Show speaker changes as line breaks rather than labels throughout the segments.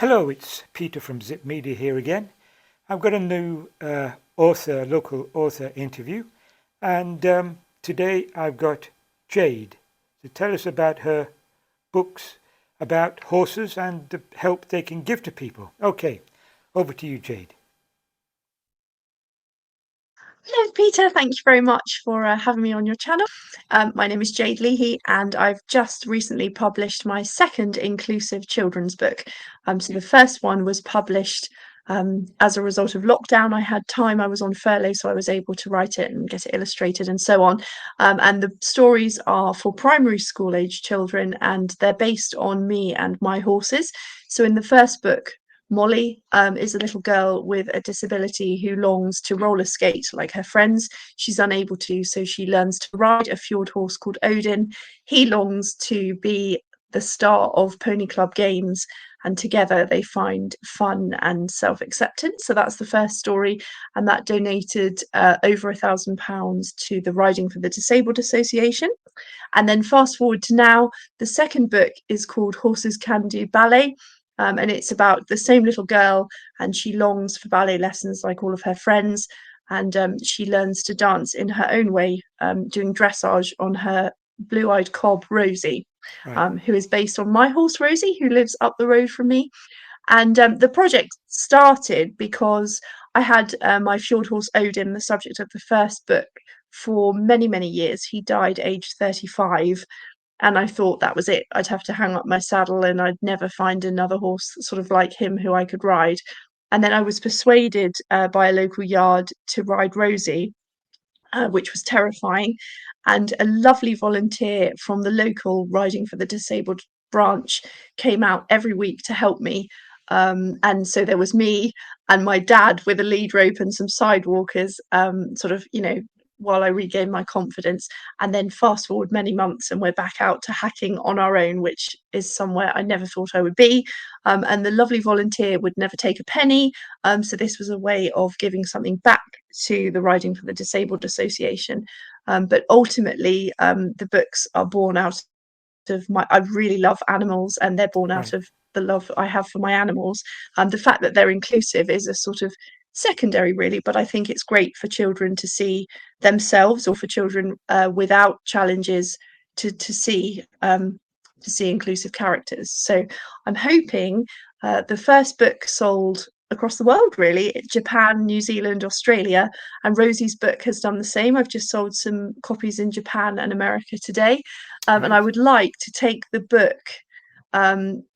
Hello, it's Peter from Zzipp Media here again. I've got a new local author interview, and today I've got Jade to tell us about her books about horses and the help they can give to people. Okay, over to you, Jade.
Hello, Peter. Thank you very much for having me on your channel. My name is Jade Leahy, and I've just recently published my second inclusive children's book. So the first one was published as a result of lockdown. I had time, I was on furlough, so I was able to write it and get it illustrated and so on. And the stories are for primary school age children, and they're based on me and my horses. So in the first book, Molly is a little girl with a disability who longs to roller skate like her friends. She's unable to, so she learns to ride a fjord horse called Odin. He longs to be the star of Pony Club games, and together they find fun and self-acceptance. So that's the first story, and that donated over £1,000 to the Riding for the Disabled Association. And then fast forward to now, the second book is called Horses Can Do Ballet. And it's about the same little girl, and she longs for ballet lessons like all of her friends. And she learns to dance in her own way, doing dressage on her blue-eyed cob, Rosie,
Right.
who is based on my horse, Rosie, who lives up the road from me. And the project started because I had my fjord horse Odin, the subject of the first book, for many, many years. He died aged 35, and I thought that was it. I'd have to hang up my saddle and I'd never find another horse sort of like him who I could ride. And then I was persuaded by a local yard to ride Rosie, which was terrifying. And a lovely volunteer from the local Riding for the Disabled branch came out every week to help me. And so there was me and my dad with a lead rope and some sidewalkers, sort of, while I regained my confidence. And then fast forward many months, and we're back out to hacking on our own, which is somewhere I never thought I would be. And the lovely volunteer would never take a penny. So this was a way of giving something back to the Riding for the Disabled Association. But ultimately, the books are born out of I really love animals, and they're born out
Right.
of the love I have for my animals. The fact that they're inclusive is a sort of secondary, really, but I think it's great for children to see themselves, or for children without challenges to see inclusive characters. So I'm hoping the first book sold across the world, really, Japan, New Zealand, Australia, and Rosie's book has done the same. I've just sold some copies in Japan and America today. And I
Right.
would like to take the book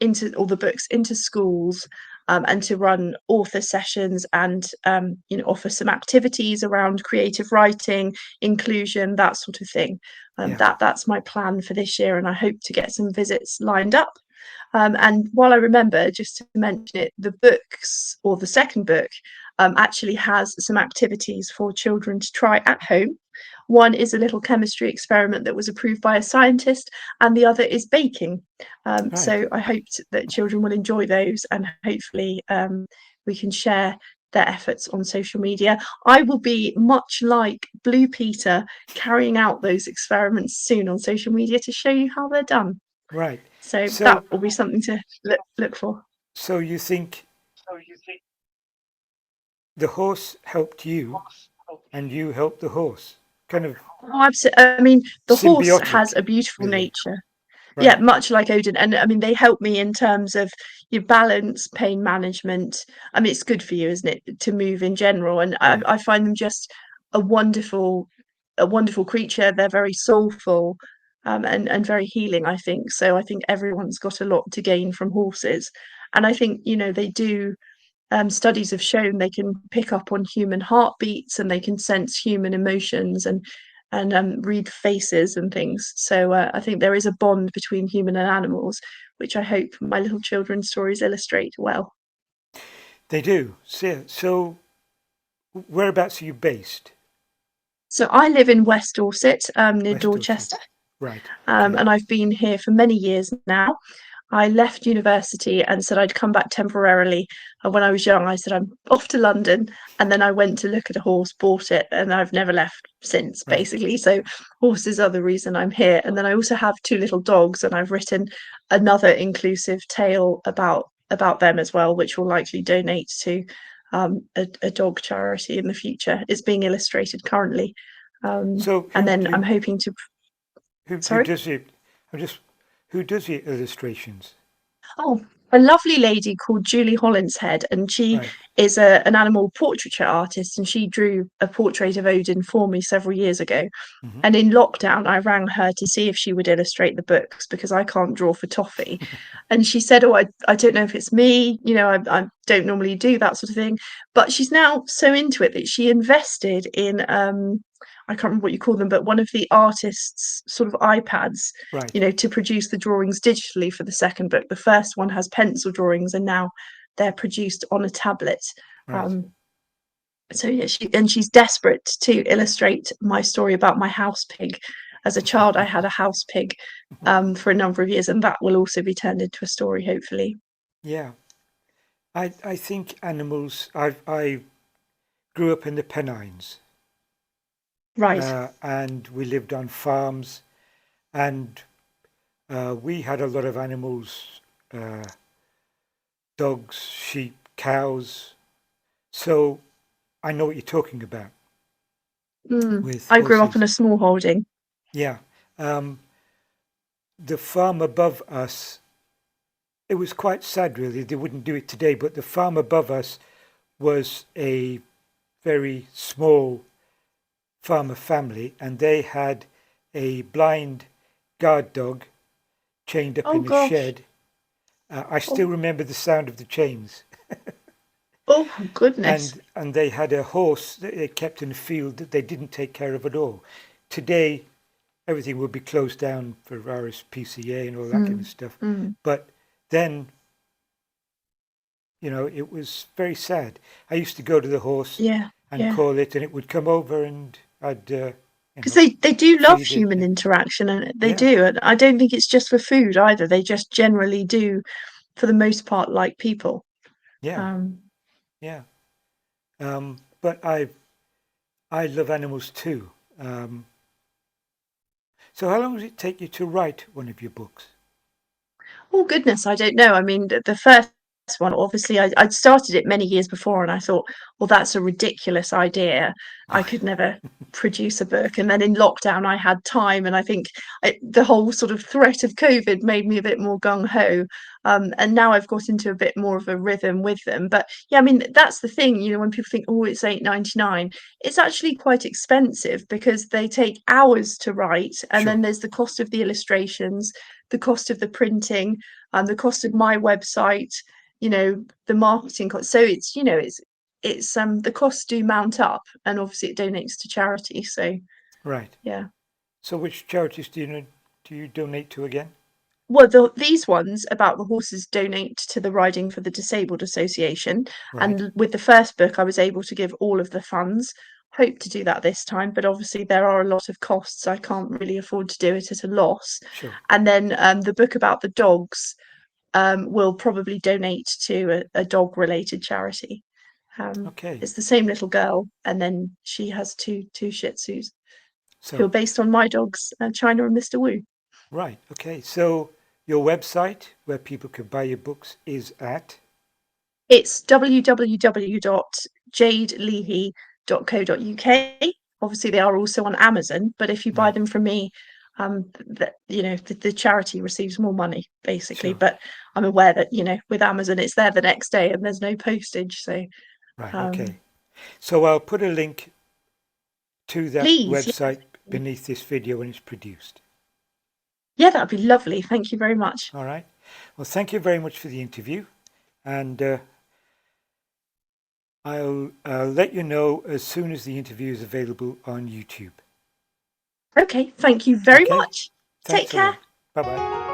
into all the books into schools, and to run author sessions, and offer some activities around creative writing, inclusion, that sort of thing.
Yeah.
That's my plan for this year, and I hope to get some visits lined up. And while I remember, just to mention it, the books, or the second book, actually has some activities for children to try at home. One is a little chemistry experiment that was approved by a scientist, and the other is baking.
Right.
So I hope that children will enjoy those, and hopefully we can share their efforts on social media. I will be, much like Blue Peter, carrying out those experiments soon on social media to show you how they're done.
Right.
So that
So,
will be something to look for.
so you think the horse helped you, and you helped the horse? Kind of
Oh, absolutely. I mean, the horse has
symbiotic,
a beautiful
really.
nature. Yeah,
Right.
much like Odin. And I mean, they help me in terms of your balance, pain management. I mean, it's good for you, isn't it, to move in general? And I,
Yeah.
I find them just a wonderful, a wonderful creature. They're very soulful, and very healing, I think. So I think everyone's got a lot to gain from horses. And I think, they do, studies have shown they can pick up on human heartbeats, and they can sense human emotions, and read faces and things. So I think there is a bond between human and animals, which I hope my little children's stories illustrate well.
They do. So whereabouts are you based?
So I live in West Dorset, near
West Dorset.
Dorchester,
Right. Okay.
and I've been here for many years now. I left university and said I'd come back temporarily. And when I was young, I said I'm off to London, and then I went to look at a horse, bought it, and I've never left since,
Right.
basically. So horses are the reason I'm here. And then I also have two little dogs, and I've written another inclusive tale about about them as well, which will likely donate to a dog charity in the future. It's being illustrated currently.
So
And then I'm hoping to,
who
sorry?
does it? I'm just who does the illustrations?
Oh, a lovely lady called Julie Hollinshead, and she
Right.
is an animal portraiture artist, and she drew a portrait of Odin for me several years ago.
Hmm.
And in lockdown, I rang her to see if she would illustrate the books because I can't draw for toffee. And she said, "Oh, I don't know if it's me. I don't normally do that sort of thing." But she's now so into it that she invested in I can't remember what you call them, but one of the artists' sort of iPads,
Right.
to produce the drawings digitally for the second book. The first one has pencil drawings, and now they're produced on a tablet.
Right.
Um, so yeah, she's desperate to illustrate my story about my house pig. As a child, I had a house pig for a number of years, and that will also be turned into a story, hopefully.
Yeah. I think animals. I grew up in the Pennines,
Right.
and we lived on farms, and we had a lot of animals, uh, dogs, sheep, cows. So I know what you're talking about with
I grew up in
horses.
a small holding.
Yeah. Um, the farm above us, it was quite sad, really. They wouldn't do it today, but the farm above us was a very small farmer family, and they had a blind guard dog chained up
Oh
in a
gosh.
shed. I
Oh,
still remember the sound of the chains.
oh goodness.
And they had a horse that they kept in the field that they didn't take care of at all. Today, everything would be closed down for RSPCA and all that kind of
Mm,
stuff.
mm.
But then, it was very sad. I used to go to the horse
Yeah,
and
yeah.
call it, and it would come over, and I'd,
Because they do love
feed it.
human interaction, and they
Yeah,
do. And I don't think it's just for food either. They just generally do, for the most part, like people.
yeah,
Um,
yeah. But I love animals too. Um, so how long does it take you to write one of your books?
Oh goodness, I don't know. I mean, the first one, obviously, I'd started it many years before, and I thought, well, that's a ridiculous idea. I
Right,
could never produce a book. And then in lockdown, I had time, and I think the whole sort of threat of COVID made me a bit more gung ho. And now I've got into a bit more of a rhythm with them. But yeah, I mean, that's the thing. When people think, oh, it's 8.99, it's actually quite expensive because they take hours to write, and
sure,
then there's the cost of the illustrations, the cost of the printing, and the cost of my website, the marketing cost. So it's the costs do mount up, and obviously it donates to charity. So
right.
yeah.
So which charities do you donate to again?
Well, these ones about the horses donate to the Riding for the Disabled Association.
Right,
And with the first book, I was able to give all of the funds. Hope to do that this time, but obviously there are a lot of costs. I can't really afford to do it at a loss.
sure.
And then the book about the dogs will probably donate to a dog related charity.
Okay.
It's the same little girl, and then she has two Shih Tzus who are
So,
based on my dogs, China and Mr. Wu.
right. Okay. So your website where people can buy your books is at.
It's www.jadeleahy.co.uk. Obviously, they are also on Amazon, but if you buy
Right.
them from me, the charity receives more money basically.
Sure.
But I'm aware that with Amazon, it's there the next day and there's no postage. So
Right.
um,
Okay. So I'll put a link to that
please,
website beneath this video when it's produced.
yeah, that'd be lovely. Thank you very much.
All right. Well, thank you very much for the interview, and I'll let you know as soon as the interview is available on YouTube.
Okay, thank you very
Okay.
much. Take
Thanks a
care.
lot. Bye bye.